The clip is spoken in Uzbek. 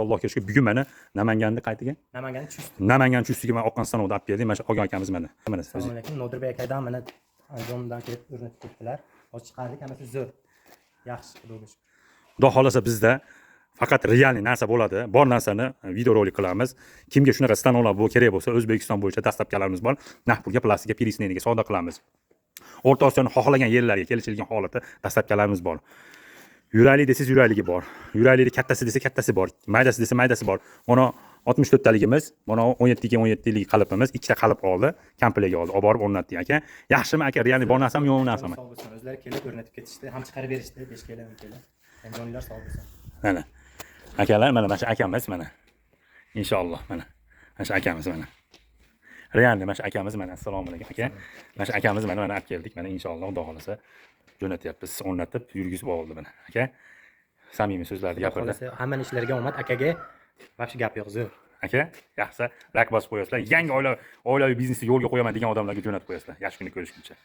Allohga shukr, bugun mana Namanganni qaytiga? Namangan Chust. Namangan Chustiga men oqqan stanovda olib keldik. Mana shu olgan akamiz mana. Assalomu alaykum. Nodirbek akadan mana Andijondan kelib o'rnatib ketdilar. Hozir chiqardik, hammasi zo'r. Yaxshi qildik. Xudo xolasa bizda faqat realniy narsa bo'ladi. Bor narsani videorolik qilamiz. Kimga shunaqa stanovlar kerak bo'lsa, O'zbekiston bo'yicha dastlabkilarimiz bor. Naqd pulga, plastika, perisneniga savdo qilamiz. O'rta Osiyoning xohlagan yerlariga kelishilgan holatda dastlabkilarimiz bor. Yuraylik desangiz yurayligi bor. Yuraylik kattasi desa kattasi bor. Maydasi desa maydasi bor. Mana 64 taligimiz, mana 17 ga 17 lik qalbimiz, ikkita qalb oldi, komplektga oldi. Olib borib o'rnatdik aka. Yaxshimi aka? Realniy bor narsami, yo'q narsami? Sog' bo'lsin. O'zlari kelib o'rnatib ketishdi, ham chiqarib berishdi, 5 kg, 10 kg. Andijonliklar sog' bo'lsin. Mana. Akalar, mana shu akamiz mana. Inshaalloh mana. Mana shu akamiz mana. Realniy mana shu akamiz mana. Assalomu alaykum aka. Mana shu akamiz mana olib keldik. Mana inshaalloh Xudo xolasa jo'natyapmiz. O'rnatib, yurgizib oldi mana. Aka. Samimiy so'zlarni gapirdi. Hamma ishlarga omad akaga. Vaqti gap yo'q, zo'r. Aka, yaxshi, rak bosib qo'yasizlar. Yangi oilaviy biznesni yo'lga qo'yaman degan odamlarga jo'natib qo'yasizlar. Yaxshi kunni ko'rishguncha.